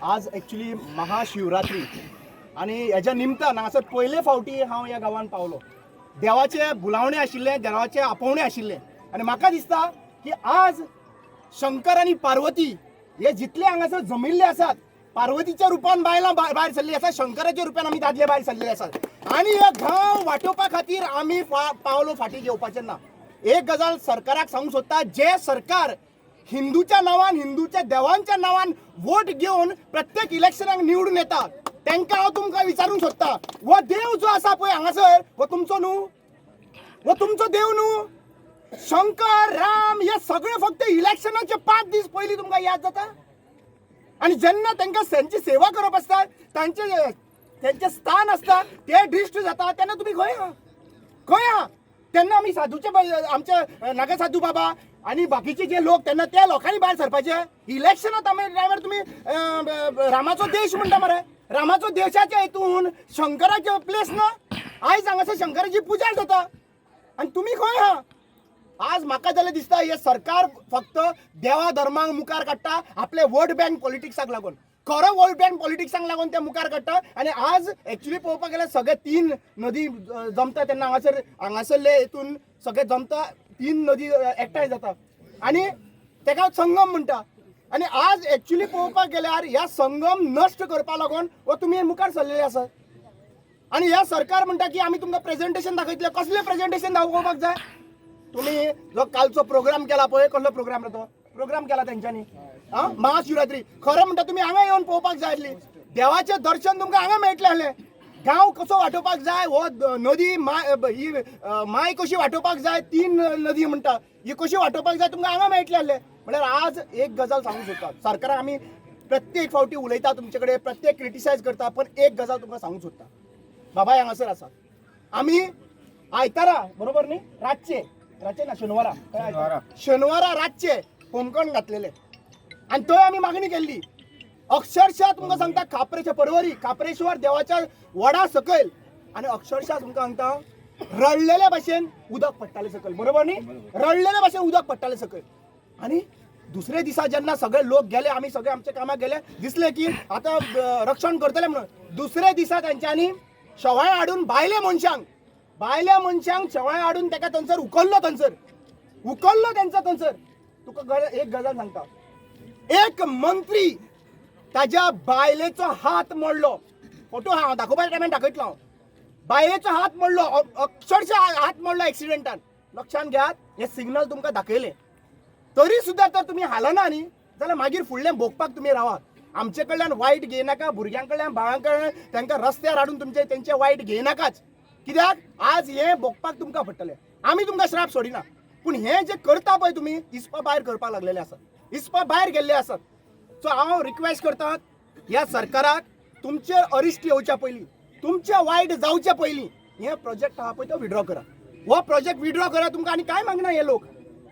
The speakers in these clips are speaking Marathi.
आज ॲक्च्युली महाशिवरात्री आणि हेज्या निमतान हांगासर पयले फावटी हांव ह्या गांवांत पावलो. देवाचे बुलावणे आशिल्ले, देवाचे आपोवणे आशिल्ले आनी म्हाका दिसता की आज शंकर आनी पार्वती हे जितले हांगासर जमिल्ले आसात, पार्वतीच्या रुपान बायलां भायर सरली आसात, शंकराच्या रुपान आमी दादले भायर सरलेले आसात आनी हे गांव वाटोवपा खातीर आमी पावलो फाटीं घेवपाचें ना. एक गजाल सरकाराक सांगूंक सोदता, जे सरकार हिंदूच्या नांवान, हिंदूच्या देवांच्या नांवान वोट घेवन प्रत्येक इलेक्शनाक निवडून येता, तांकां हांव तुमकां विचारूंक सोदता, हो देव जो आसा पळय हांगासर, हो तुमचो न्हू? हो तुमचो देव न्हू? शंकर, राम हे सगळे फक्त इलेक्शनाचे 5 दीस पयलीं तुमकां याद जाता. आणि जेन्ना तांकां तांची सेवा करप आसता, त्यांचे स्थान आसता, ते ड्रिश्ट जाता, तेन्ना तुमी खंय आहा? खंय आहा? तेन्ना आमी साधूचे आमचे नागा साधू बाबा आणि बाकीचे जे लोक, त्यांना त्या लोकांनी भायर सरपाचे. इलेक्शनात आमी ड्रायव्हर तुम्ही रामाचो देश म्हणटा मरे. रामाचो देशाच्या हेतून शंकराचे प्लेस ना. आयज हांगासर शंकराची पुजा जाता आणि तुम्ही खंय आहा? आज म्हाका जाल्यार दिसता हे सरकार फक्त देवा धर्मांक मुखार काडटा, आपले वोट बँक पॉलिटिक्साक लागून. खरो वोट बँक पॉलिटिक्साक लागून ते मुखार काडटा. आणि आज ॲक्च्युली पळोवपाक गेल्यार सगळे 3 नदी जमता तेन्ना हांगासरले हेतून सगळे जमता, 3 नदी एकठांय जाता आणि तेका संगम म्हणटा. आणि आज ॲक्च्युली पळोवपाक गेल्यार ह्या संगम नश्ट करपा लागून हो तुमी मुखार सरलेले आसात. आणि ह्या सरकार म्हणटा की आमी तुमकां प्रेझेंटेशन दाखयतले. कसलें प्रेझेंटेशन दाखोवपाक जाय? तुम्ही जो कालचो प्रोग्राम केला पळय, कसलो प्रोग्राम रे तो? प्रोग्राम केला तेंच्यांनी महाशिवरात्री. खरं म्हणटा तुम्ही हांगा येवन पळोवपाक जाय आसली. देवाचें दर्शन तुमकां हांगा मेळटलें आहलें. गांव कसो वांटोवपाक जाय, हो नदी ही माय कशी वांटोवपाक जाय, 3 नदी म्हणटा, ही कशी वांटोवपाक जाय तुमकां हांगा मेळटलें आहलें. म्हळ्यार आज एक गजाल सांगूंक सोदता, सरकाराक आमी प्रत्येक फावटी उलयता तुमचे कडेन, प्रत्येक क्रिटिसायज करता, पण एक गजाल तुमकां सांगूंक सोदता. बाबाय हांगासर आसा, आमी आयतारा बरोबर न्ही, रातचे ना शेनवारा रातचे होमकण घातलेले आणि थंय आमी मागणी केल्ली. अक्षरशः तुमकां सांगता, खापरेच्या परवरी, खापरेश्वर देवाच्या वडा सकयल, आणि अक्षरशः तुमकां सांगता रडलेल्या भाशेन उदक पडटाले सकयल, बरोबर न्ही? रडलेल्या भाशेन उदक पडटाले सकयल. आणि दुसरे दिसा जेन्ना सगळे लोक गेले, आमी सगळे आमच्या कामाक गेले, दिसले की आता रक्षण करतले म्हणून. दुसरे दिसा तांच्यांनी शेवाळ हाडून भायल्या मनशांक शेवाळ हाडून ताका थंयसर उखल्लो त्यांचा थंयसर. तुका एक गजाल सांगता, एक मंत्री ताज्या बायलेचो हात मोडलो. फोटो हांव दाखोवपाच्या टायमार दाखयतलो हांव. बायलेचो हात मोडलो, अक्षरशः हात मोडलो एक्सिडेंटान. लक्षात घेयात, हे सिग्नल तुमकां दाखयले तरी सुद्दां तर तुमी हालना न्ही, जाल्यार मागीर फुडलें भोगपाक तुमी रावात. आमचे कडल्यान वायट घेयनाका, भुरग्यां कडल्यान, बाळां कडल्यान तांकां रस्त्यार हाडून तेंचे वायट घेयनाकाच. कित्याक आज हे भोगपाक तुमकां पडटलें. आमी तुमकां श्राप सोडिना, पूण हे जे करता पळय तुमी, इस्पा भायर करपाक लागलेले आसात, इस्पा भायर गेल्ले आसात. सो हांव रिक्वेस्ट करता ह्या सरकाराक, तुमचे अरिश्ट येवच्या पयलीं, तुमचे वायट जावच्या पयलीं हे प्रोजेक्ट आहा पळय तो विड्रॉ करा. हो प्रोजेक्ट विड्रॉ करा. तुमकां आनी कांय मागना.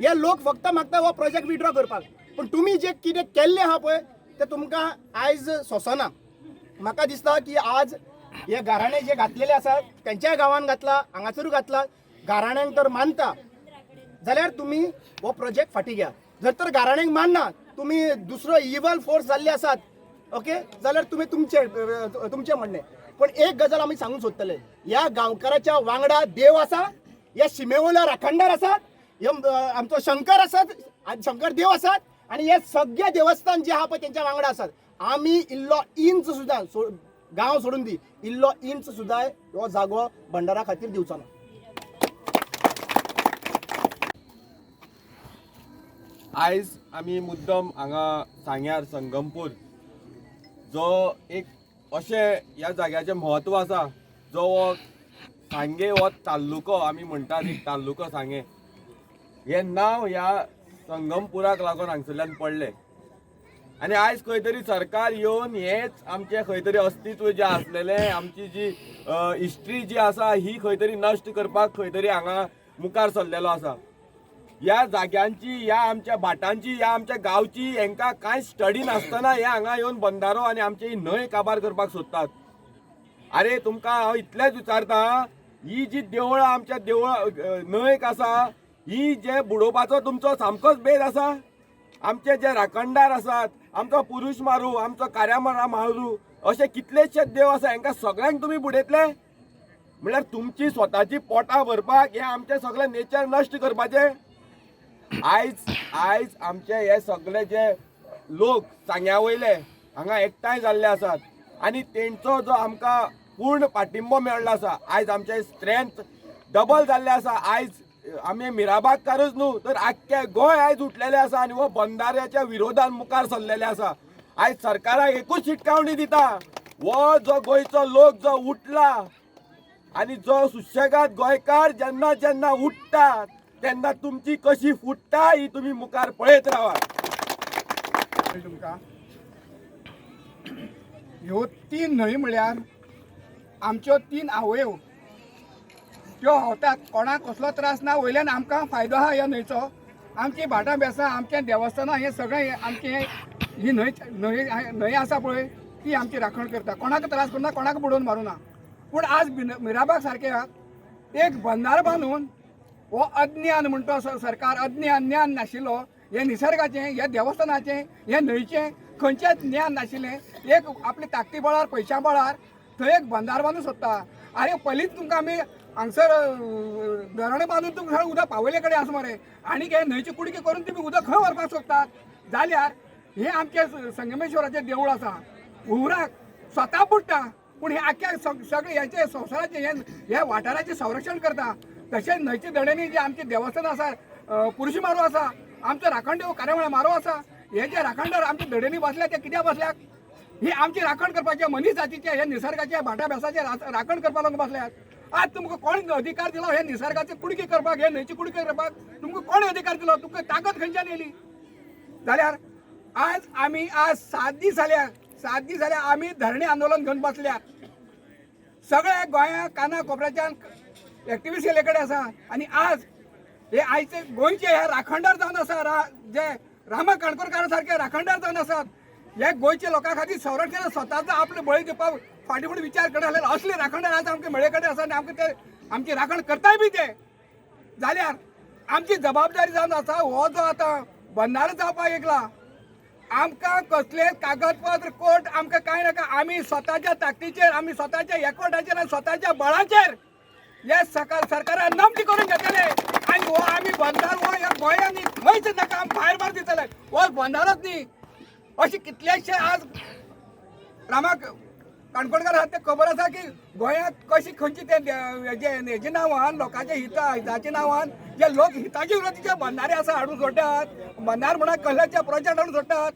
हे लोक फक्त मागता हो प्रोजेक्ट विड्रॉ करपाक. पण तुमी जे कितें केल्लें आहा पळय ते तुमकां आयज सोंसना. म्हाका दिसता की आज हे गाराणे जे घातलेले आसात, त्यांच्या गांवांत घातला, हांगासरूय घातला, गाराण्यांक तर मानता जाल्यार तुमी हो प्रोजेक्ट फाटीं घ्या. जर तर गाराण्यांक मानना, तुमी दुसरो इवल फोर्स जाल्ले आसात, ओके, जाल्यार तुमी तुमचे म्हणणें. पण एक गजाल आमी सांगूंक सोदतले, ह्या गांवकाराच्या वांगडा देव आसा, ह्या शिमेवयलो राखणदार आसात, आमचो शंकर आसात, शंकर देव आसात, आणि हे सगळे देवस्थान जे आहा पळय तेंच्या वांगडा आसात. आमी इल्लो इंच सुद्दां गांव सोडून दी, इल्लो इंच सुद्दां हो जागो भंडारा खातीर दिवचो ना. आयज आमी मुद्दम हांगा सांग्यार संगमपूर, जो एक अशें ह्या जाग्याचें म्हत्व आसा, जो सांगे हो तालुको आमी म्हणटात, एक तालुको सांगे, हें नांव ह्या संगमपुराक लागून हांगसरल्यान पडलें. आनी आयज खंय तरी सरकार येवन हेच आमचें खंय तरी अस्तित्व जें आसलेलें, आमची जी हिस्ट्री जी आसा ही खंय तरी नश्ट करपाक खंय तरी हांगा मुखार सरलेलो आसा. ह्या जाग्यांची, ह्या आमच्या भाटांची, ह्या आमच्या गांवची हांकां कांय स्टडी नासतना हे हांगा येवन बंधारो आनी आमची ही न्हंय काबार करपाक सोदतात. अरे तुमकां हांव इतलेंच विचारता, ही जी देवळां आमच्या न्हंयक आसा, ही जे बुडोवपाचो तुमचो सामकोच बेद आसा? आमचे जे राखणदार आसात, आमचो पुरुश मारू, आमचो कार्यामरा मारू, असे कितलेशे देव आसा, हांकां सगळ्यांक तुमी बुडयतले? म्हळ्यार तुमची स्वताची पोटां भरपाक हे आमचे सगळे नेचर नश्ट करपाचे? आयज आमचे हे सगळे जे लोक सांग्या वयले हांगा एकठांय जाल्ले आसात आनी तेंचो जो आमकां पूर्ण पाठिंबो मेळ्ळो आसा, आयज आमचे स्ट्रेंथ डबल जाल्ले आसा. आयज आमी मिराबागकारूच न्हू तर आख्खे गोंय आयज उठलेले आसा आनी हो बंधाऱ्याच्या विरोधान मुखार सरलेले आसा. आयज सरकाराक एकूच शिटकावणी दिता, हो जो गोंयचो लोक जो उठला आनी जो सुशेगाद गोंयकार जेन्ना जेन्ना उठतात तेन्ना तुमची कशी फुटता ही तुमी मुखार पळयत रावात. तुमकां ह्यो 3 न्हंय म्हळ्यार आमच्यो 3 आवयो त्यो व्हांवतात. कोणाक कसलो त्रास ना, वयल्यान आमकां फायदो आहा ह्या न्हंयचो. आमची भाटां बेसां, आमचें देवस्थानां हें सगळें आमचें ही न्हंय आसा पळय ती आमची राखण करता. कोणाक त्रास करना, कोणाक बुडोवन मारूना. पूण आज मिराबाग सारक्या एक बंदारो बांदून हो अज्ञान म्हणटा सरकार, अज्ञान ज्ञान नाशिल्लो हे निसर्गाचें, हे देवस्थानाचें, हे न्हंयचें खंयचेंच ज्ञान नाशिल्लें, एक आपली ताकती बळार पयशां बळार थंय एक बंदार बांदूं सोदता. अरे पयलींच तुमकां आमी हांगसर धरण बांदून तुमकां उदक पावयले कडेन आसा मरे, आनी हे न्हंयचे कुडके करून तुमी उदक खंय व्हरपाक सोदतात? जाल्यार हे आमचें संगमेश्वराचें देवूळ आसा, हुराक स्वता बुडटा पूण हे आख्या सगळे हेचे संवसाराचे हे वाठाराचें संरक्षण करता. तशेंच न्हंयचे दडेनी जे आमचे देवस्थान आसा, पुरुश मारू आसा, आमचो राखणदेव कार्यामळा मारू आसा, हे जे राखणदार आमच्या दडेनी बसल्या ते कित्याक बसल्यात? ही आमची राखण करपाचे, मनीस जातीचे, हे निसर्गाचे भाटा बेसाचे राखण करपाक बसल्यात. आज तुमकां कोण अधिकार दिलो हे निसर्गाचे कुडकी करपाक, हे न्हंयची कुडकी करपाक? तुमकां कोण अधिकार दिलो? तुमकां ताकद खंयच्यान येयली? जाल्यार आज 7 दीस जाल्या आमी धरणी आंदोलन घेवन बसल्यात. सगळ्या गोंया काना कोपऱ्याच्यान एक्टिविस्ट येले कडेन आसा आनी आज हे आयचे गोंयचे हे राखणदार जावन आसा, जे रामा काणकोणकार सारखे राखणदार जावन आसात. हे गोंयच्या लोकां खातीर संरक्षण स्वताचो आपले बळी दिवपाक फाटीं फुडें विचार करता असले राखणदार आज आमचे मेळे कडेन आसा आनी आमकां ते आमची राखण करताय बी ते. जाल्यार आमची जबाबदारी जावन आसा हो जो आतां बंधारो जावपाक येयला, आमकां कसले कागदपत्र कोर्ट आमकां कांय नाका. आमी स्वताच्या ताकदीचेर, आमी स्वताच्या एकवटाचेर आनी स्वताच्या बळाचेर हे सरकारान नमती करून घेतले आनी हो आमी बंधार हो ह्या गोंयांनी खंयच नाका, आमी भायर दितले. हो बंधारोच न्ही, अशे कितलेशे आज रामाक काणकोणकार आहात ते खबर आसा की गोंयांत कशी खंयची ते हेजे नांवान, लोकांच्या हिताच्या नांवान जे लोक हिताचे विरोधीचे बंधारे आसा हाडून सोडटात, बंधार म्हणून कसल्याचे प्रोजेक्ट हाडून सोडटात,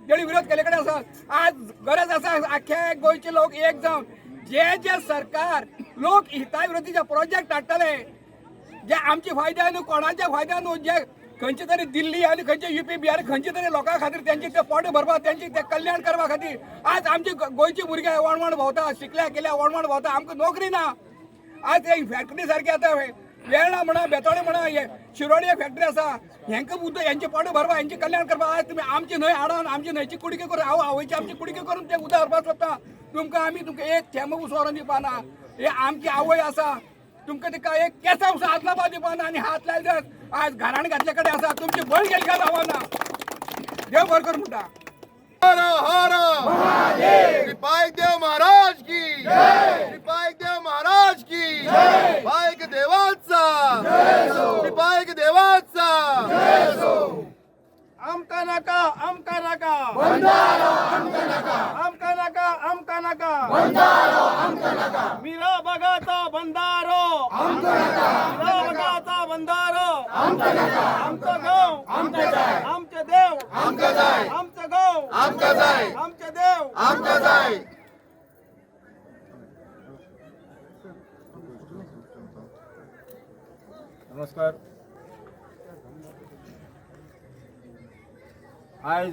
तेणी विरोध केले कडेन आसा. आज गरज आसा आख्या गोंयचे लोक एक जावन जे सरकार लोक हिता विरोधीचे प्रोजेक्ट हाडटले, जे आमचे फायद्या न्हू, कोणाच्या फायद्या न्हू, जे खंयचे तरी दिल्ली आनी खंयचे UP बिहार खंयचे तरी लोकां खातीर त्यांचे ते पोट भरपाक, त्यांचे ते कल्याण करपा खातीर आज आमचे गोंयचे भुरगे वणवण भोंवता, शिकल्या केल्या वणवण भोंवता, आमकां नोकरी ना. आज एक फॅक्टरी सारकी आतां वेर्णा म्हणा, बेतोळे म्हणा, हे शिरोडी एक फॅक्टरी आसा, हेंका उदक हेंचे पोट भरपा, हेंचे कल्याण करपा. आज तुमी आमची न्हंय हाडून आमची न्हंयची कुडकी करून आवयची आमची कुडकी करून ते उदक भरपाक सोदता. तुमकां एक थेंब उसोरून दिवपाना. हे आमची आवय आसा, तुमकां तिका एक केंसा उसो हात लावपाक दिवपाना आनी हात लायले आज घराण घातले कडेन आसा. तुमची बळ गेली काय जावना. देव बरें कर म्हणटा. हर हर महादेव, श्रीपाद देव महाराज की जय, श्रीपाद देव महाराज की जय, पायक देवाचा जय सो, श्रीपाद देवाचा जय सो. आमका नाका बंधारो आमका नाका, आमका नाका बंधारो मीरा बगाचा बंधारो आमका नाका, मीरा बगाचा बंधारो आमका नाका, आमचं गाव आमका जाय, आमचे देव आमका जाय, आमचं गाव आमका जाय, आमचे देव आमका जाय. नमस्कार. आज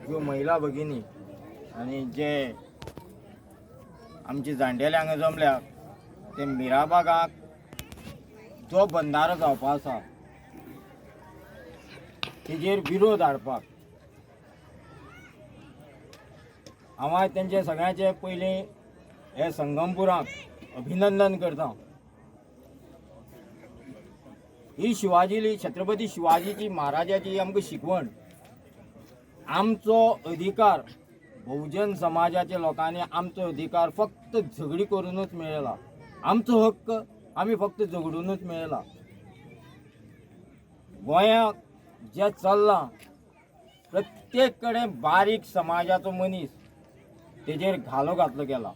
ज्यो महिला भगिनी आणि जे आमची जाणटेले हांगा जमल्यात ते मिराबागाक जो बंधारो जावपा आसा तेजेर विरोध हाडपाक हांव आज तेंचे सगळ्यांचे पयलीं हे संगमपुराक अभिनंदन करता. ही छत्रपती शिवाजीची महाराजाची आमकां शिकवण. आमचो अधिकार बहुजन समाजाच्या लोकांनी आमचो अधिकार फक्त झगडी करूनच मेळयला. आमचो हक्क आमी फक्त झगडूनच मेळयला. गोंयांत जे चल्लां प्रत्येक कडेन बारीक समाजाचो मनीस तेजेर घालो घातलो गेला.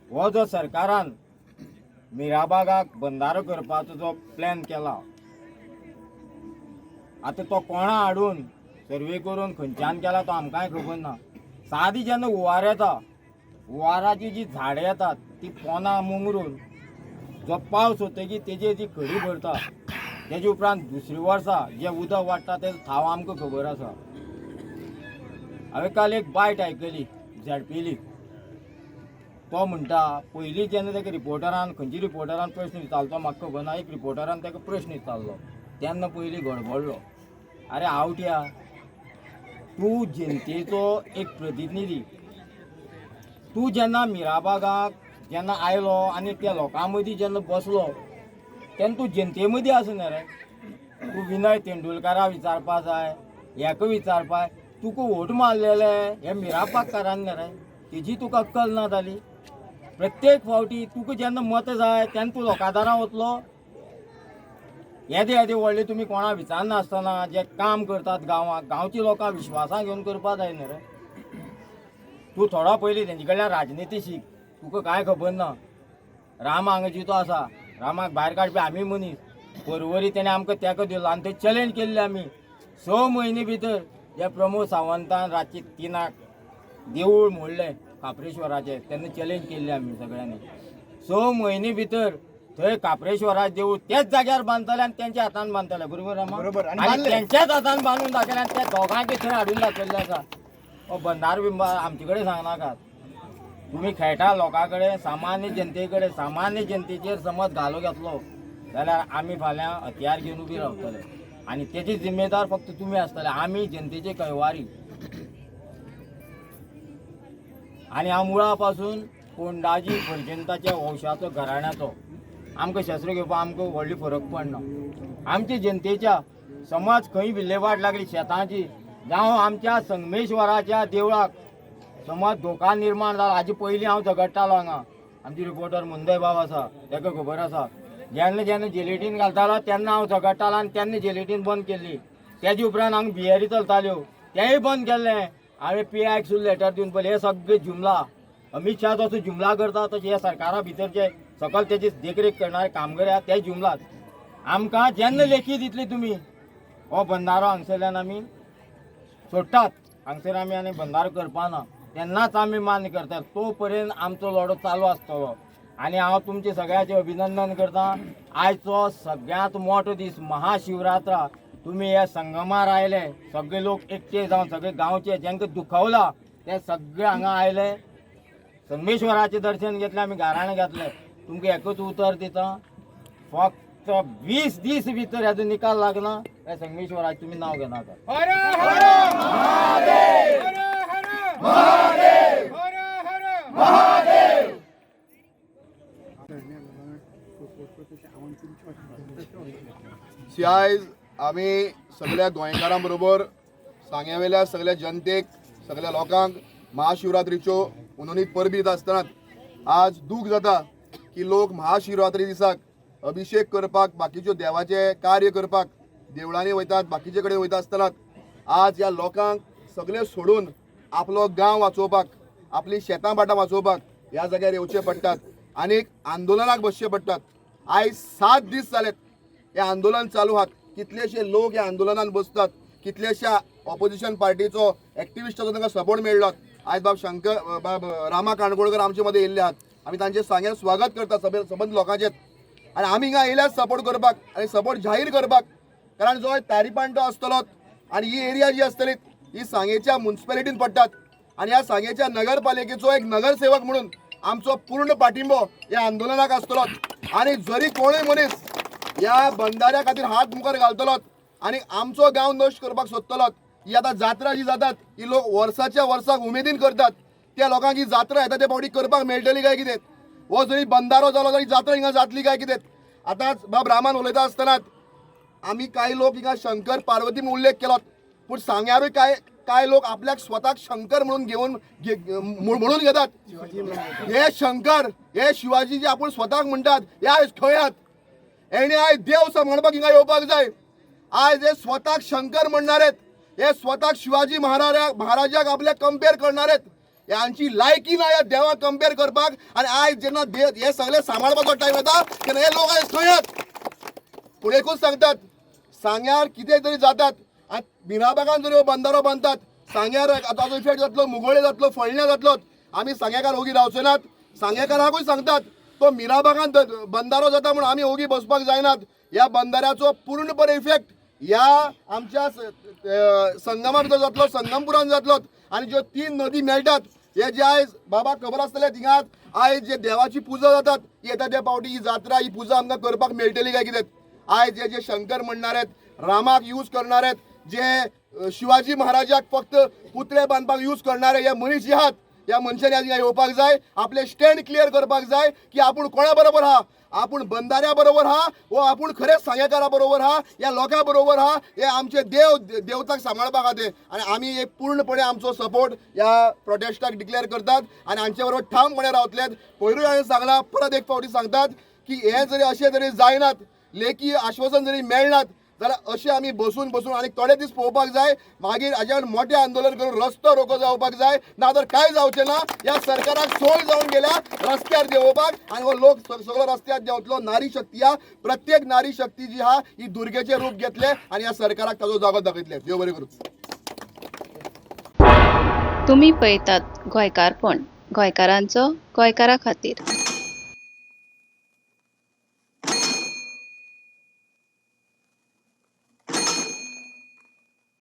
हो जो सरकारान मिराबागाक बंधारो करपाचो जो प्लॅन केला, आतां तो कोणा हाडून सर्वे करून खंयच्यान केला तो आमकांय खबर ना. सादी जेन्ना हुंवार येता, हुंवाराची जी झाडां येतात ती पोनां मुंगरून जो पावस वतकीर तेजेर ती खडी भरता. तेजे उपरांत दुसरे वर्सा जे उदक वाडटा तेजो थाव आमकां खबर आसा. हांवें काल एक बायट आयकली झेडपिली. तो म्हणटा पयलीं जेन्ना ताका रिपोर्टरान खंयच्या रिपोर्टरान प्रश्न विचारलो तो म्हाका खबर ना. एक रिपोर्टरान ताका प्रश्न विचारलो तेन्ना पयलीं गडबडलो. अरे आवट्या, तूं जनतेचो एक प्रतिनिधी. तूं जेन्ना मिराबागाक जेन्ना आयलो आनी त्या लोकां मदीं जेन्ना बसलो तेन्ना तूं जनते मदीं आसा न्ही रे. तूं विनय तेंडुलकरा विचारपा जाय, हेका विचारपा. तुका वोट मारलेले हे मिराबागकारान न्ही रे. तेजी तुका अक्कल ना जाली. प्रत्येक फावटी तुका जेन्ना मत जाय तेन्ना तूं लोकां दारां वतलो. येदे येदे व्हडले तुमी कोणा विचारनासतना जे काम करतात गांवांत, गांवची लोकां विश्वासान घेवन करपा जाय न्ही रे. तूं थोडो पयलीं तेंचे कडल्यान राजनिती शीक. तुका कांय खबर ना. राम हांगा जितो आसा, रामाक भायर काडपी आमी मनीस. परवरी तेणें आमकां तेंको दिलो आनी थंय चॅलेंज केल्ली आमी. 6 म्हयने भितर जे प्रमोद सावंतान रातची 3 देवूळ मोडलें काप्रेश्वराचें तेन्ना चॅलेंज केल्ली आमी सगळ्यांनी. 6 म्हयने भितर थंय काप्रेश्वराचें देवूळ तेच जाग्यार बांदतले आनी तेंच्या हातान बांदतले. बरोबर रामा? बरोबर. आणि आनी बांदले. तेंच्याच हातान बांदून दाखयले आनी त्या दोगांकय थंय हाडून दाखयल्ले आसा. हो बंधार बिंबार आमचे कडेन सांगनाकात. तुम्ही खेळटा लोकां कडेन, सामान्य जनते कडेन. सामान्य जनतेचेर समज घालो घेतलो जाल्यार आमी फाल्यां हत्यार घेवन उबी रावतले आनी तेजी जिम्मेदार फक्त तुमी आसतले. आमी जनतेचे कैवारी. आनी हांव मुळा पासून कोंडाजी पर्यंताच्या वंशाचो घराण्याचो. आमकां शस्त्र घेवपाक आमकां व्हडली फरक पडना. आमच्या जनतेच्या समज खंय विल्हेवाट लागली शेतांची जावं आमच्या संगमेश्वराच्या देवळाक समज धोका निर्माण जाला. हाजे पयलीं हांव झगडटालो हांगा. आमची रिपोर्टर मुंदय बाब आसा ताका खबर आसा. जेन्ना जेन्ना जिलेटीन घालतालो तेन्ना हांव झगडटालो आनी तेन्ना जिलेटीन बंद केल्ली. तेजे उपरांत हांगा बियरी चलताल्यो तेंय बंद केल्लें. हांवें PIक सुद्दां लेटर दिवन पळय. हे सगळे जुमला अमित शाह जसो जुमला करता तशें ह्या सरकारा भितरचे सकल तेजी देखरेख करणारे कामगार आहा ते जुमलात. आमकां जेन्ना लेखी दितली तुमी हो बंधारो हांगसरल्यान आमी सोडटात, हांगसर आमी आनी बंधारो करपा ना तेन्नाच आमी मान्य करतात. तो पर्यंत आमचो लढो चालू आसतलो. आनी हांव तुमचे सगळ्यांचें अभिनंदन करता. आयचो सगळ्यांत मोठो दीस महाशिवरात्रा. तुमी ह्या संगमार आयले, सगळे लोक एकटे जावन सगळे गांवचे जेंकां दुखवला ते सगळे हांगा आयले. संगमेश्वराचें दर्शन घेतलें, आमी गाराणें घातलें. तुमकां एकच उतर दिता, फक्त 20 दीस भितर हेजो निकाल लागना हे संगमेश्वराचें तुमी नांव घेनाका. हर हर महादेव, हर हर महादेव, हर हर महादेव. आयज आमी सगळ्या गोंयकारां बरोबर सांग्यावेल्या सगळ्या जनतेक, सगळ्या लोकांक महाशिवरात्रीच्यो उनोनीत परबीत आसतना आज दूख जाता की लोक महाशिवरात्री दिसाक अभिषेक करपाक, बाकीच्यो देवाचे कार्य करपाक देवळांनी वयतात, बाकीचे कडेन वयता आसतना आज ह्या लोकांक सगळे सोडून आपलो गांव वाचोवपाक, आपली शेतां बाटां वाचोवपाक ह्या जाग्यार येवचे पडटात आनीक आंदोलनाक बसचे पडटात. आयज 7 दीस जालेत हे आंदोलन चालू आहात. कितलेशे लोक ह्या आंदोलनात बसतात. कितलेशा ऑपोजिशन पार्टीचो एक्टिविस्टाचो तांकां सपोर्ट मेळ्ळो. आयज बाब रामा काणकोळकर आमचे मदें येयल्ले आहात. आमी तांचे सांग्यार स्वागत करता सबंद लोकांचें. आनी आमी हिंगा येयल्यात सपोर्ट करपाक आनी सपोर्ट जाहीर करपाक. कारण जो तारीपांटो आसतलो आनी ही एरिया जी आसतली ही सांगेच्या म्युन्सिपालिटीन पडटात आनी ह्या सांगेच्या नगरपालिकेचो एक नगरसेवक म्हणून आमचो पूर्ण पाठिंबो ह्या आंदोलनाक आसतलो. आनी जरी कोणूय मनीस ह्या बंधाऱ्या खातीर हात मुखार घालतलो आनी आमचो गांव नश्ट करपाक सोदतलो, ही आतां जात्रा जी जातात ही लोक वर्साच्या वर्साक उमेदीन करतात, त्या लोकांक ही जात्रा येता ते फावटी करपाक मेळटली काय कितें? हो जरी बंधारो जालो तरी जात्रा हिंगा जातली काय कितें? आताच बाब रामान उलयता आसतना आमी कांय लोक हिंगा शंकर पार्वती म्हणून उल्लेख केलो पूण सांग्यारूय काय लोक आपल्याक स्वताक शंकर म्हणून म्हणून घेतात हे शंकर हे शिवाजी जे आपण स्वताक म्हणतात हे आयज खंय आहात हेणे आयज देव असो म्हणपाक हिंगा येवपाक जाय आयज हे स्वताक शंकर म्हणणार आहेत हे स्वताक शिवाजी महाराजाक आपल्या कंपेअर करणार आहेत यांची लायकी ना या देवा कंपेअर करपाक आणि आयज जेन्ना हे सगळे सांबाळपाचो टायम येता तेन्ना हे लोक आयज खंय आहात पूण एकूच सांगतात सांग्यार कितें तरी जातात आनी मिराबागान जर ह्यो बंदारो बांदतात सांग्यार ताजो इफेक्ट जातलो मुगोळे जातलो फळण्या जातलो आमी सांग्याकार ओगी रावचे नात सांग्याकाराकूय सांगतात तो मिराबागान बंदारो जाता म्हणून आमी ओगी बसपाक जायनात ह्या बंदाऱ्याचो पूर्णपणे इफेक्ट ह्या आमच्या संगमा भितर जातलो संगमपुरान जातलो आनी ज्यो 3 नदी मेळटात हे जे आयज बाबा खबर आसतले थिंगात आयज जे देवाची पुजा जातात येता त्या पावटी ही जात्रा ही पुजा आमकां करपाक मेळटली काय कितें आयज जे शंकर म्हणणार आहेत रामाक यूज करणार आहेत जे शिवाजी महाराजाक फक्त पुतळे बांदपाक यूज करणारे हे मनीस जे आहात ह्या मनशांनी आज येवपाक जाय आपले स्टँड क्लियर करपाक जाय की आपूण कोणा बरोबर आहा आपूण बंदाऱ्या बरोबर आहा वो आपूण खरेंच सांगेकारा बरोबर आहा या लोकां बरोबर आहा हे आमचे देवताक सांबाळपा खातीर आनी आमी एक पूर्णपणे आमचो सपोर्ट ह्या प्रोटेस्टाक डिक्लेअर करतात आनी हांचे बरोबर ठामपणे रावतलेत पयरूय हांवें सांगलां परत एक फावटी सांगतात की हे जरी अशें जरी जायनात लेखी आश्वासन जरी मेळनात जाल्यार अशें आमी बसून आनी थोडे दीस पळोवपाक जाय मागीर हाज्यान मोठें आंदोलन करून रस्तो रोको जावपाक जाय नाजाल्यार कांय जावचें ना ह्या सरकाराक सोय जावन गेल्या रस्त्यार देंवोवपाक आनी हो लोक सगळो रस्त्यार देंवतलो नारी शक्ती हा प्रत्येक नारी शक्ती जी हा ही दुर्गेचें रूप घेतले आनी ह्या सरकाराक ताजो जागो दाखयतले देव बरें करूं. तुम्ही पळयतात गोंयकारपण गोंयकारांचो गोंयकारा खातीर.